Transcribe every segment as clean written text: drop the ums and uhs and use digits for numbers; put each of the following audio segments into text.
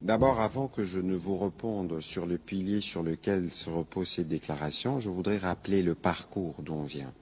D'abord, avant que je ne vous réponde sur le pilier sur lequel se repose cette déclaration, je voudrais rappeler le parcours d'où on vient.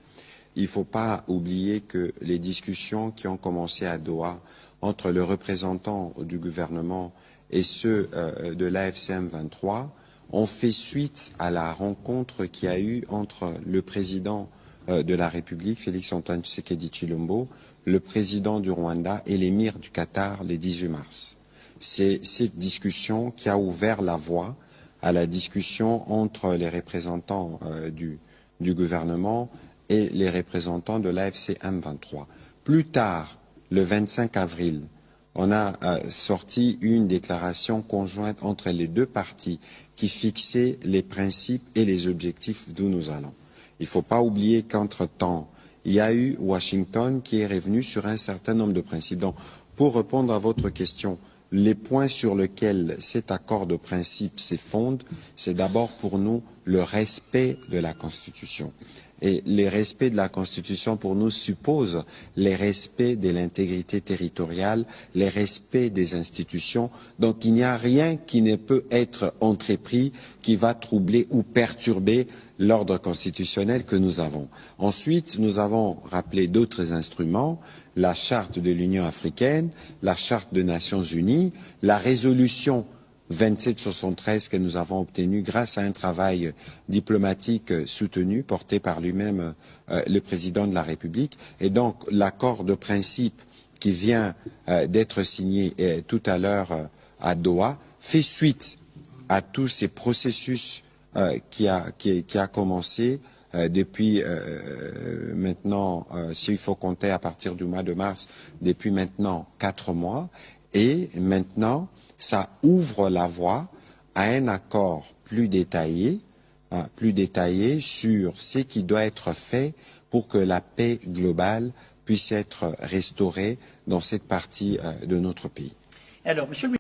Il ne faut pas oublier que les discussions qui ont commencé à Doha entre le représentant du gouvernement et ceux de l'AFCM 23 ont fait suite à la rencontre qu'il y a eu entre le président de la République, Félix-Antoine Tshisekedi Tshilombo, le président du Rwanda et l'émir du Qatar le 18 mars. C'est cette discussion qui a ouvert la voie à la discussion entre les représentants du gouvernement et les représentants de l'AFC M23. Plus tard, le 25 avril, on a sorti une déclaration conjointe entre les deux parties qui fixait les principes et les objectifs d'où nous allons. Il ne faut pas oublier qu'entre-temps, il y a eu Washington qui est revenu sur un certain nombre de principes. Donc, pour répondre à votre question, les points sur lesquels cet accord de principe s'effonde, c'est d'abord pour nous le respect de la Constitution. Et le respect de la Constitution pour nous suppose le respect de l'intégrité territoriale, le respect des institutions. Donc il n'y a rien qui ne peut être entrepris qui va troubler ou perturber l'ordre constitutionnel que nous avons. Ensuite, nous avons rappelé d'autres instruments, la Charte de l'Union africaine, la Charte des Nations unies, la résolution 2773 que nous avons obtenu grâce à un travail diplomatique soutenu, porté par lui-même le président de la République. Et donc l'accord de principe qui vient d'être signé tout à l'heure à Doha fait suite à tous ces processus qui a commencé depuis maintenant, s'il faut compter à partir du mois de mars, depuis maintenant 4 mois. Et maintenant, ça ouvre la voie à un accord plus détaillé sur ce qui doit être fait pour que la paix globale puisse être restaurée dans cette partie de notre pays. Alors, Monsieur le